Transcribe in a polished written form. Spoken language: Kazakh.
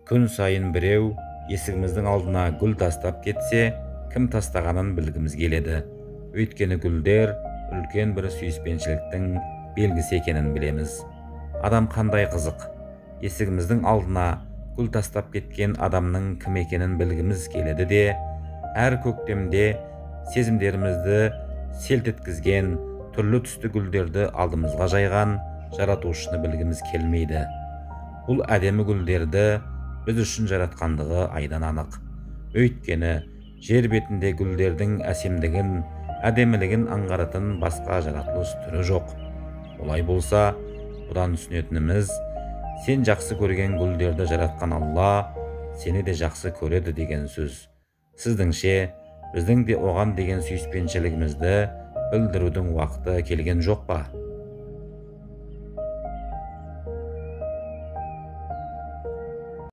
Күн сайын біреу есігіміздің алдына гүл тастап кетсе, кім тастағанын білгіміз келеді. Өйткені гүлдер үлкен бір сүйіспеншіліктің белгісі екенін білеміз. Адам қандай қызық. Есігіміздің алдына гүл тастап кеткен адамның кім екенін білгіміз келеді де, әр көктемде сезімдерімізді селт еткізген түрлі түсті гүлдерді алдымызға жайған жаратушыны білгіміз келмейді. Бұл әдемі гүлдерді біз үшін жаратқандығы айдан анық. Өйткені жер бетінде гүлдердің әсемдігін, әдемілігін аңғаратын басқа жаратылыс түрі жоқ. Олай болса, бұдан түсінетініміз, сен жақсы көрген гүлдерді жаратқан Алла сені де жақсы көреді деген сөз. Сіздіңше, біздің де оған деген сүйіспеншілігімізді білдірудің уақыты келген жоқ па?